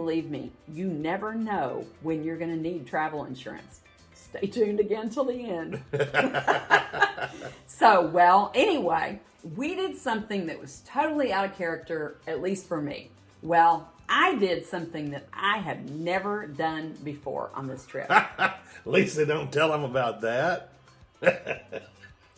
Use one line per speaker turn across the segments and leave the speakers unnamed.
Believe me, you never know when you're going to need travel insurance. Stay tuned again till the end. So, well, anyway, we did something that was totally out of character, at least for me. Well, I did something that I have never done before on this trip.
Lisa, don't tell them about that.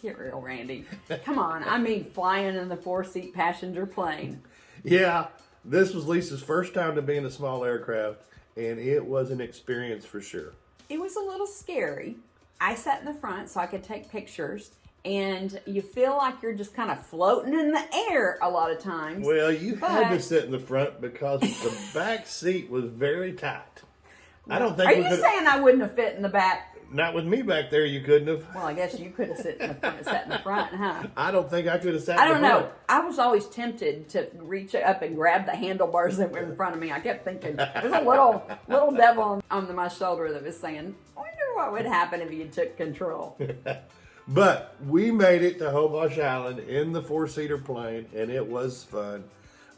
Get real, Randy. Come on, I mean flying in the 4-seat passenger plane.
Yeah, this was Lisa's first time to be in a small aircraft, and it was an experience for sure.
It was a little scary. I sat in the front so I could take pictures, and you feel like you're just kind of floating in the air a lot of times.
Well, you had to sit in the front because the back seat was very tight. I don't think.
Are you saying I wouldn't have fit in the back?
Not with me back there, you couldn't have.
Well, I guess you could have sat in the front, huh?
I don't think I could have sat
I
in the front.
don't know. I was always tempted to reach up and grab the handlebars that were in front of me. I kept thinking, there's a little devil on my shoulder that was saying, I wonder what would happen if you took control.
But we made it to Holbox Island in the 4-seater plane, and it was fun.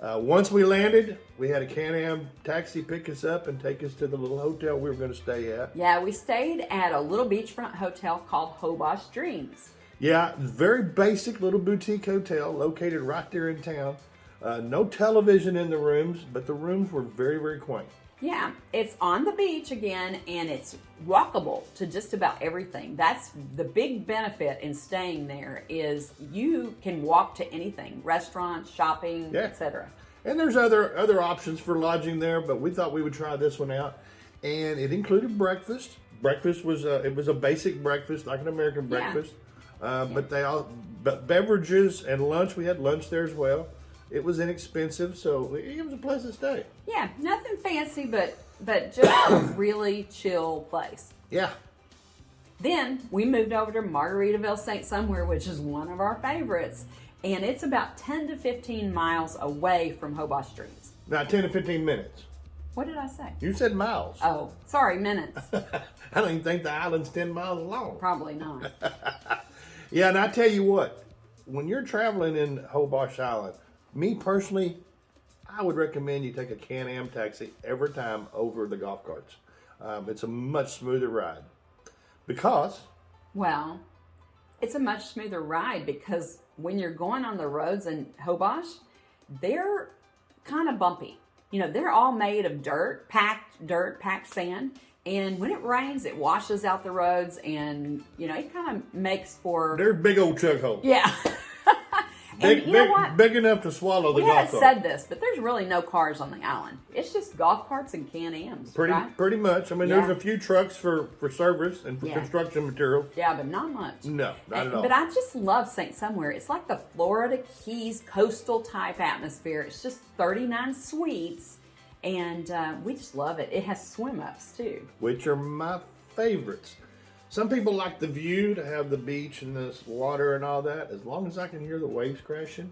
Once we landed, we had a Can-Am taxi pick us up and take us to the little hotel we were going to stay at.
Yeah, we stayed at a little beachfront hotel called Holbox Dreams.
Yeah, very basic little boutique hotel located right there in town. No television in the rooms, but the rooms were very, very quaint.
Yeah, it's on the beach again, and it's walkable to just about everything. That's the big benefit in staying there is you can walk to anything, restaurants, shopping, etc.
And there's other options for lodging there, but we thought we would try this one out, and it included breakfast. Breakfast was it was a basic breakfast, like an American breakfast, but beverages and lunch. We had lunch there as well. It was inexpensive, so it was a pleasant stay.
Yeah, nothing fancy, but just a really chill place.
Yeah.
Then we moved over to Margaritaville St. Somewhere, which is one of our favorites, and it's about 10 to 15 miles away from Holbox Dreams.
Now 10 to 15 minutes.
What did I say?
You said miles.
Oh, sorry, minutes.
I don't even think the island's 10 miles long.
Probably not.
Yeah, and I tell you what, when you're traveling in Holbox Island, me personally, I would recommend you take a Can-Am taxi every time over the golf carts. It's a much smoother ride. Because?
Well, it's a much smoother ride because when you're going on the roads in Holbox, they're kind of bumpy. You know, they're all made of packed sand. And when it rains, it washes out the roads and, you know, it kind of makes for...
They're big old chug holes.
Yeah. And you know what?
Big enough to swallow the golf cart.
We haven't said this, but there's really no cars on the island. It's just golf carts and Can-Ams,
Pretty much. I mean, there's a few trucks for service and for construction materials.
Yeah, but not much.
No, not at all.
But I just love St. Somewhere. It's like the Florida Keys coastal type atmosphere. It's just 39 suites, and we just love it. It has swim-ups, too.
Which are my favorites. Some people like the view, to have the beach and the water and all that. As long as I can hear the waves crashing,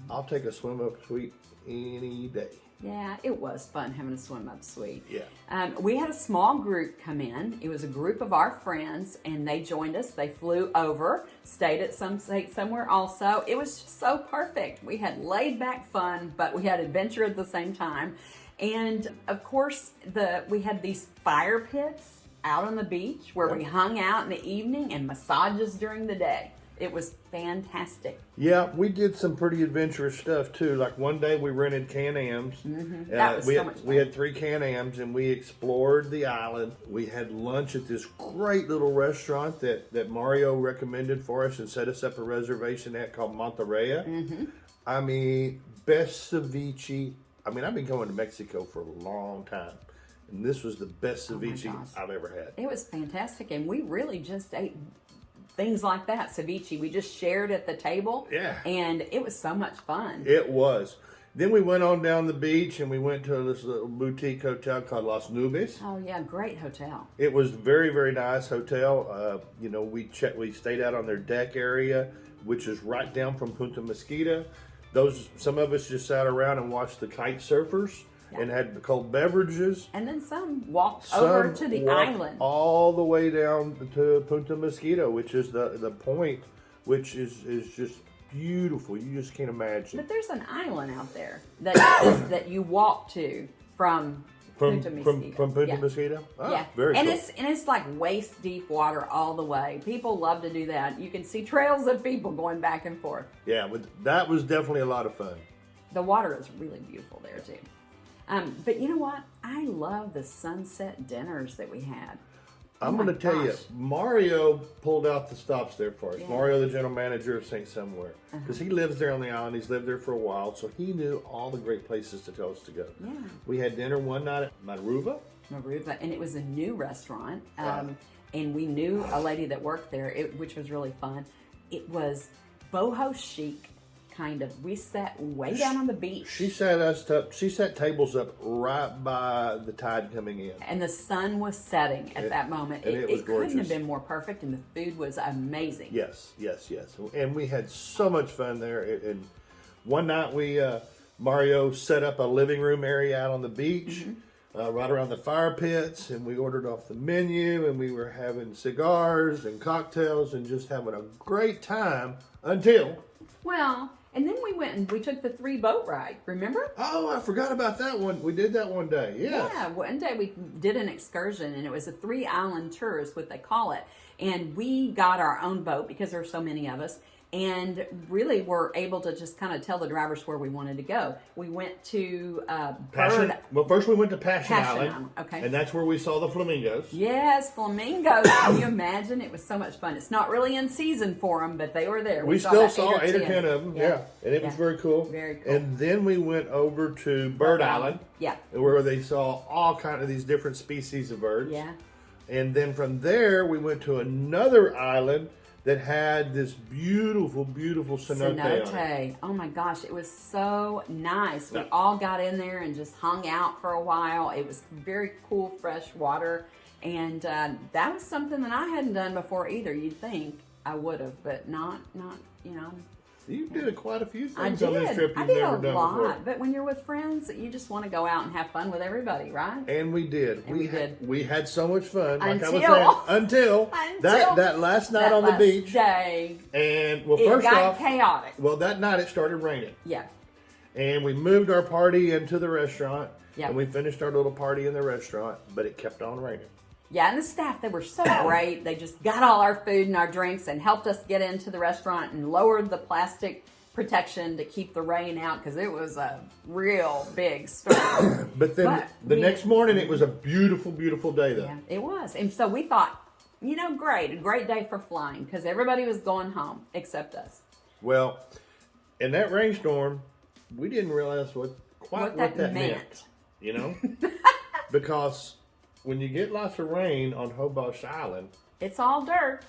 I'll take a swim-up suite any day.
Yeah, it was fun having a swim-up suite.
Yeah.
We had a small group come in. It was a group of our friends, and they joined us. They flew over, stayed at somewhere also. It was just so perfect. We had laid-back fun, but we had adventure at the same time. And, of course, we had these fire pits out on the beach where we hung out in the evening and massages during the day. It was fantastic.
Yeah, we did some pretty adventurous stuff too. Like one day we rented Can-Ams.
Mm-hmm. That was so much fun.
We had 3 Can-Ams and we explored the island. We had lunch at this great little restaurant that Mario recommended for us and set us up a reservation at called Monterey.
Mm-hmm.
I mean, best ceviche. I mean, I've been going to Mexico for a long time. And this was the best ceviche I've ever had.
It was fantastic, and we really just ate things like that, ceviche. We just shared at the table, and it was so much fun. It
was. Then we went on down the beach, and we went to this little boutique hotel called Los Nubes.
Oh, yeah, great hotel.
It was very, very nice hotel. You know, we stayed out on their deck area, which is right down from Punta Mosquito. Some of us just sat around and watched the kite surfers. Yeah. And had cold beverages.
And then some walked over to the island.
All the way down to Punta Mosquito, which is the point, which is just beautiful. You just can't imagine.
But there's an island out there that you walk to from Punta Mosquito.
From Punta
Yeah.
Mosquito? Oh,
Yeah,
very
and
cool.
it's like waist deep water all the way. People love to do that. You can see trails of people going back and forth.
Yeah, that was definitely a lot of fun.
The water is really beautiful there too. But you know what? I love the sunset dinners that we had.
I'm
Oh
going
my
to tell you,
gosh.
Mario pulled out the stops there for us.
Yeah.
Mario, the general manager of St. Somewhere, because he lives there on the island. He's lived there for a while, so he knew all the great places to tell us to go.
Yeah.
We had dinner one night at Maruva.
Maruva, and it was a new restaurant.
Right.
And we knew a lady that worked there, which was really fun. It was boho chic, kind of. We sat way down on the beach.
She set tables up right by the tide coming in.
And the sun was setting at that moment.
and it was
couldn't have
gorgeous.
been more perfect, and the food was amazing.
Yes. And we had so much fun there. And one night Mario set up a living room area out on the beach, right around the fire pits, and we ordered off the menu, and we were having cigars and cocktails and just having a great time until...
Well, and then we went and we took the 3-boat ride, remember?
Oh, I forgot about that one. We did that one day, yes.
Yeah, one day we did an excursion, and it was a 3-island tour is what they call it. And we got our own boat because there were so many of us, and really were able to just kind of tell the drivers where we wanted to go. We went to
First we went to Passion
Passion
Island,
Island, okay.
and that's where we saw the flamingos.
Yes, flamingos. Can you imagine? It was so much fun. It's not really in season for them, but they were there.
We still
about
saw 8 or 10 of them, yeah. And it was very cool.
Very cool.
And then we went over to Bird Island,
Yeah.
where they saw all kind of these different species of birds.
Yeah.
And then from there, we went to another island that had this beautiful, beautiful cenote on it.
Cenote. Oh my gosh, it was so nice. We
Yeah.
all got in there and just hung out for a while. It was very cool, fresh water. And that was something that I hadn't done before either. You'd think I would have, but not, you know.
You did quite a few
I
things
did.
on this trip
I
you've
did
never
a
done
lot.
before.
But when you're with friends, you just want to go out and have fun with everybody, right?
And we did.
And we did.
We had so much fun. Like I was
Until-
saying, until that last night
that
on the
last
beach.
day,
And well,
it
first
got
off,
chaotic.
well, that night it started raining.
Yeah.
And we moved our party into the restaurant.
Yep.
And we finished our little party in the restaurant, but it kept on raining.
Yeah, and the staff, they were so great. They just got all our food and our drinks and helped us get into the restaurant and lowered the plastic protection to keep the rain out because it was a real big storm.
But then the next morning, it was a beautiful, beautiful day, though.
Yeah, it was. And so we thought, great, a great day for flying because everybody was going home except us.
Well, in that rainstorm, we didn't realize what that meant. You know? Because when you get lots of rain on Holbox Island,
It's all dirt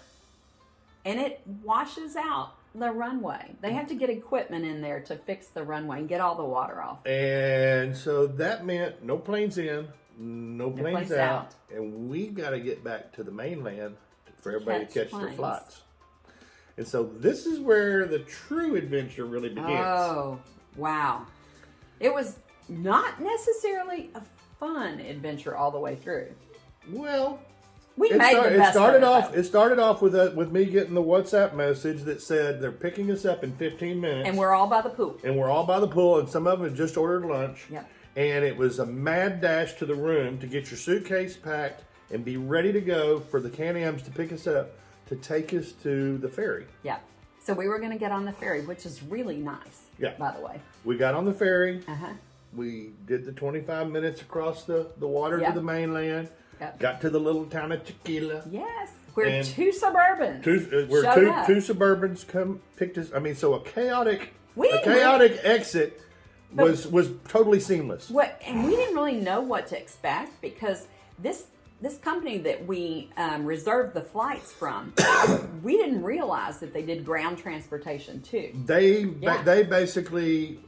and it washes out the runway. They have to get equipment in there to fix the runway and get all the water off.
and so that meant no planes in, no planes
planes
out,
out.
and we got to get back to the mainland for everybody to catch their
planes.
flights. And so this is where the true adventure really begins.
Oh, wow. It was not necessarily a fun adventure all the way through.
Well,
We made the best of it.
It started off with me getting the WhatsApp message that said they're picking us up in 15 minutes,
And we're all by the pool.
and we're all by the pool, and some of them had just ordered lunch.
Yep.
And it was a mad dash to the room to get your suitcase packed and be ready to go for the Can-Ams to pick us up to take us to the ferry.
Yeah. So we were going to get on the ferry, which is really nice,
Yeah.
by the way.
We got on the ferry.
Uh-huh.
We did the 25 minutes across the water
Yep.
to the mainland.
Yep.
Got to the little town of Tequila.
Yes. We're
And
two Suburbans.
Two
showed up.
Suburbans picked us. I mean, so a chaotic exit was totally seamless.
And we didn't really know what to expect because this company that we reserved the flights from, we didn't realize that they did ground transportation too.
They basically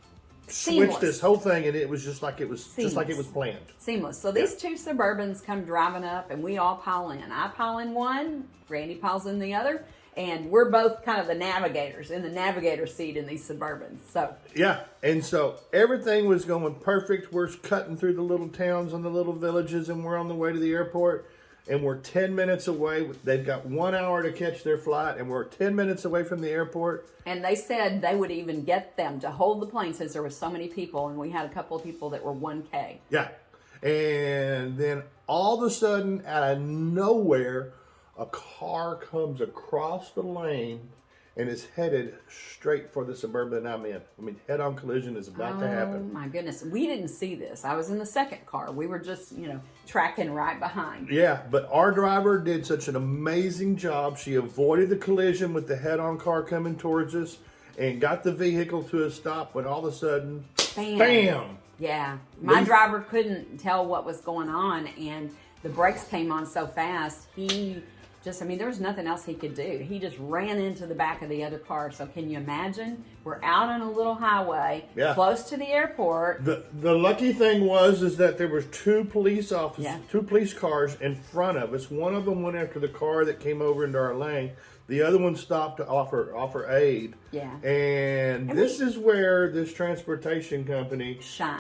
Seamless.
switched this whole thing, and it was just like it was
Seamless.
planned.
Seamless. So these two Suburbans come driving up, and we all pile in. I pile in one, Randy piles in the other, and we're both kind of the navigators in the navigator seat in these Suburbans. So
Yeah, and so everything was going perfect. We're cutting through the little towns and the little villages, and we're on the way to the airport. And we're 10 minutes away. They've got 1 hour to catch their flight, and we're 10 minutes away from the airport.
and they said they would even get them to hold the plane since there were so many people, and we had a couple of people that were 1K.
Yeah, And then all of a sudden, out of nowhere, a car comes across the lane and is headed straight for the Suburban I'm in. I mean, head-on collision is about to happen.
Oh my goodness. We didn't see this. I was in the second car. We were just, tracking right behind.
Yeah, but our driver did such an amazing job. She avoided the collision with the head-on car coming towards us and got the vehicle to a stop when all of a sudden, bam!
Yeah. My driver couldn't tell what was going on, and the brakes came on so fast. There was nothing else he could do. He just ran into the back of the other car. So can you imagine? We're out on a little highway, close to the airport.
The lucky thing is that there was two police officers, two police cars in front of us. One of them went after the car that came over into our lane. The other one stopped to offer aid.
Yeah.
And this is where this transportation company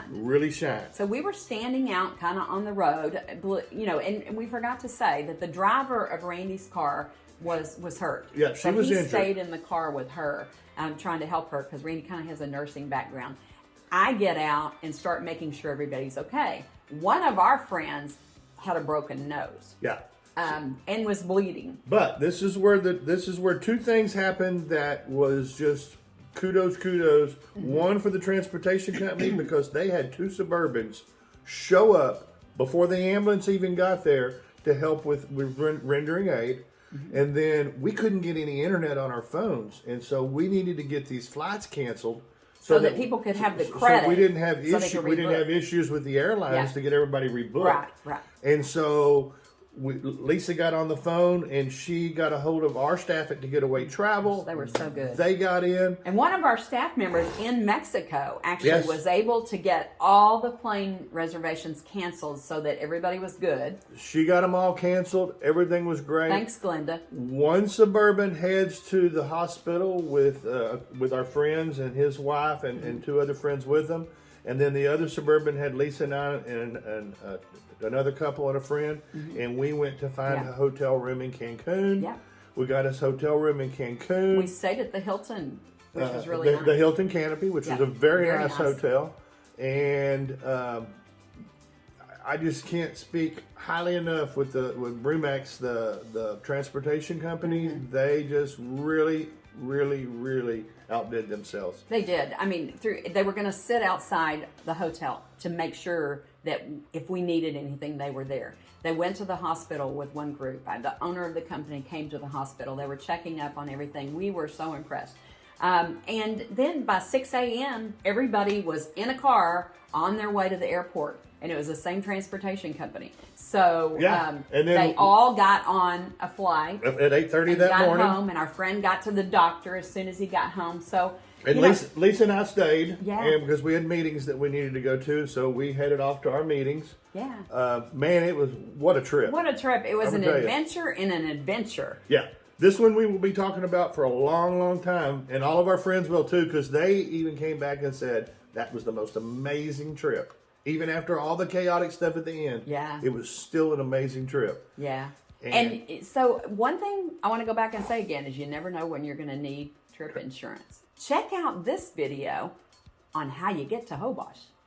really shined.
So we were standing out kind of on the road, and we forgot to say that the driver of Randy's car was hurt.
Yeah, she was injured.
He stayed in the car with her, trying to help her because Randy kind of has a nursing background. I get out and start making sure everybody's okay. One of our friends had a broken nose.
Yeah.
And was bleeding.
But this is where two things happened that was just kudos. Mm-hmm. One for the transportation company because they had two Suburbans show up before the ambulance even got there to help with rendering aid. Mm-hmm. And then we couldn't get any internet on our phones, and so we needed to get these flights canceled
so that people could have the credit.
So we didn't have issues with the airlines to get everybody rebooked.
Right.
And so Lisa got on the phone and she got a hold of our staff at To Getaway Travel.
They were so good.
They got in.
And one of our staff members in Mexico actually was able to get all the plane reservations canceled so that everybody was good.
She got them all canceled. Everything was great.
Thanks, Glenda.
One Suburban heads to the hospital with our friends and his wife and two other friends with them. And then the other Suburban had Lisa and I and another couple and a friend, and we went to find a hotel room in Cancun. Yeah. We got us hotel room in Cancun.
We stayed at the Hilton, which was really nice.
The Hilton Canopy, which was a very nice hotel. And I just can't speak highly enough with Brumax, the transportation company. Mm-hmm. They just really outdid themselves.
They did. I mean, they were going to sit outside the hotel to make sure that if we needed anything, they were there. They went to the hospital with one group. The owner of the company came to the hospital. They were checking up on everything. We were so impressed. And then by 6 a.m., everybody was in a car on their way to the airport. And it was the same transportation company. So and then they all got on a flight
at 8:30 that morning.
Got home, and our friend got to the doctor as soon as he got home. So
Lisa and I stayed, and because we had meetings that we needed to go to, so we headed off to our meetings.
Yeah,
man, it was what a trip!
What a trip! It was an adventure in an adventure.
Yeah. This one we will be talking about for a long, long time, and all of our friends will too, because they even came back and said that was the most amazing trip. Even after all the chaotic stuff at the end, it was still an amazing trip.
Yeah. And so one thing I want to go back and say again is you never know when you're going to need trip insurance. Check out this video on how you get to Holbox.